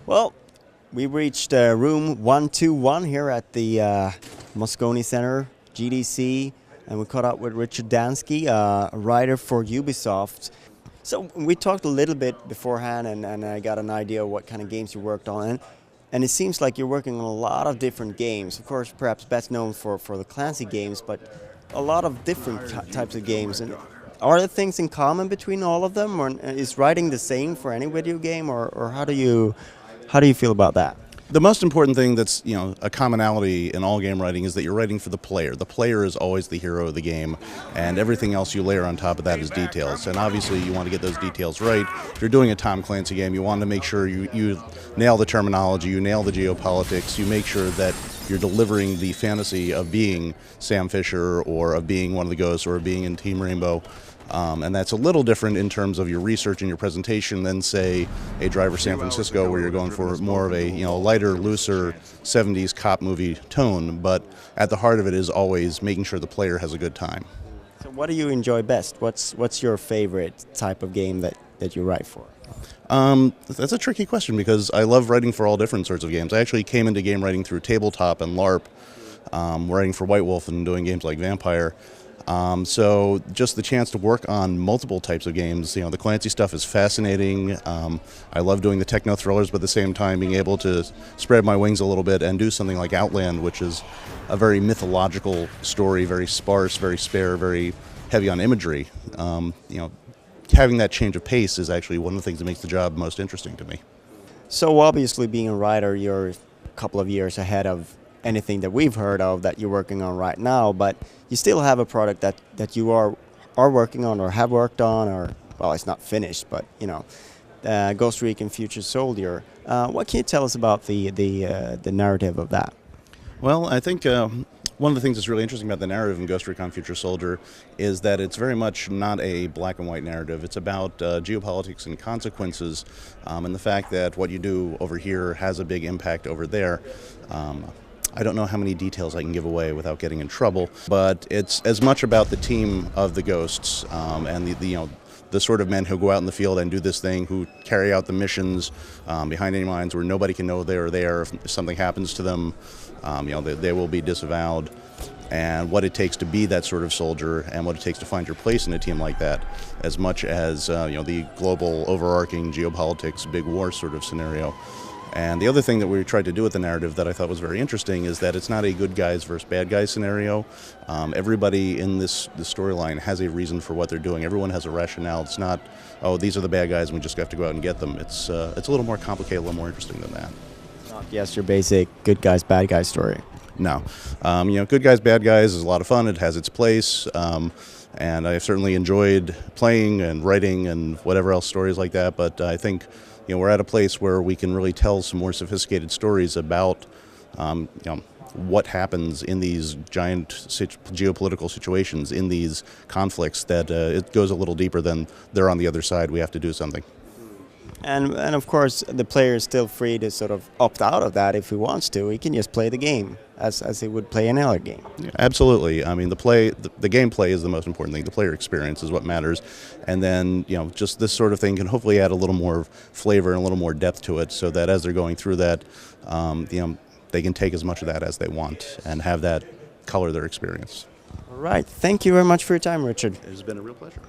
Well, we reached room 121 here at the Moscone Center, GDC, and we caught up with Richard Dansky, a writer for Ubisoft. So we talked a little bit beforehand, and I got an idea of what kind of games you worked on. And it seems like you're working on a lot of different games. Of course, perhaps best known for the Clancy games, but a lot of different types of games. And are there things in common between all of them, or is writing the same for any video game, or how do you feel about that? The most important thing that's, a commonality in all game writing is that you're writing for the player. The player is always the hero of the game, and everything else you layer on top of that is details. And obviously you want to get those details right. If you're doing a Tom Clancy game, you want to make sure you nail the terminology, you nail the geopolitics, you make sure that you're delivering the fantasy of being Sam Fisher or of being one of the ghosts or of being in Team Rainbow. And that's a little different in terms of your research and your presentation than, say, a Driver San Francisco, where you're going for more of a lighter, looser 70s cop movie tone. But at the heart of it is always making sure the player has a good time. So what do you enjoy best? What's your favorite type of game that you write for? That's a tricky question because I love writing for all different sorts of games. I actually came into game writing through tabletop and LARP, writing for White Wolf and doing games like Vampire. So just the chance to work on multiple types of games, the Clancy stuff is fascinating. I love doing the techno thrillers, but at the same time being able to spread my wings a little bit and do something like Outland, which is a very mythological story, very sparse, very spare, very heavy on imagery. Having that change of pace is actually one of the things that makes the job most interesting to me. So obviously being a writer, you're a couple of years ahead of anything that we've heard of that you're working on right now, but you still have a product that you are working on or have worked on, or, well, it's not finished, but, Ghost Recon Future Soldier. What can you tell us about the narrative of that? Well, I think one of the things that's really interesting about the narrative in Ghost Recon Future Soldier is that it's very much not a black and white narrative. It's about geopolitics and consequences, and the fact that what you do over here has a big impact over there. I don't know how many details I can give away without getting in trouble, but it's as much about the team of the Ghosts and the sort of men who go out in the field and do this thing, who carry out the missions behind enemy lines where nobody can know they're there. If something happens to them, they will be disavowed. And what it takes to be that sort of soldier, and what it takes to find your place in a team like that, as much as the global overarching geopolitics, big war sort of scenario. And the other thing that we tried to do with the narrative that I thought was very interesting is that it's not a good guys versus bad guys scenario. Everybody in this storyline has a reason for what they're doing. Everyone has a rationale. It's not, oh, these are the bad guys and we just have to go out and get them. It's a little more complicated, a little more interesting than that. Not just your basic good guys, bad guys story. No. Good guys, bad guys is a lot of fun. It has its place. And I've certainly enjoyed playing and writing and whatever else stories like that. But I think we're at a place where we can really tell some more sophisticated stories about what happens in these giant geopolitical situations, in these conflicts, that it goes a little deeper than they're on the other side, we have to do something. And of course, the player is still free to sort of opt out of that if he wants to. He can just play the game as he would play any other game. Yeah, absolutely. I mean, the gameplay is the most important thing. The player experience is what matters. And then, just this sort of thing can hopefully add a little more flavor and a little more depth to it, so that as they're going through that, they can take as much of that as they want and have that color their experience. All right. Thank you very much for your time, Richard. It has been a real pleasure.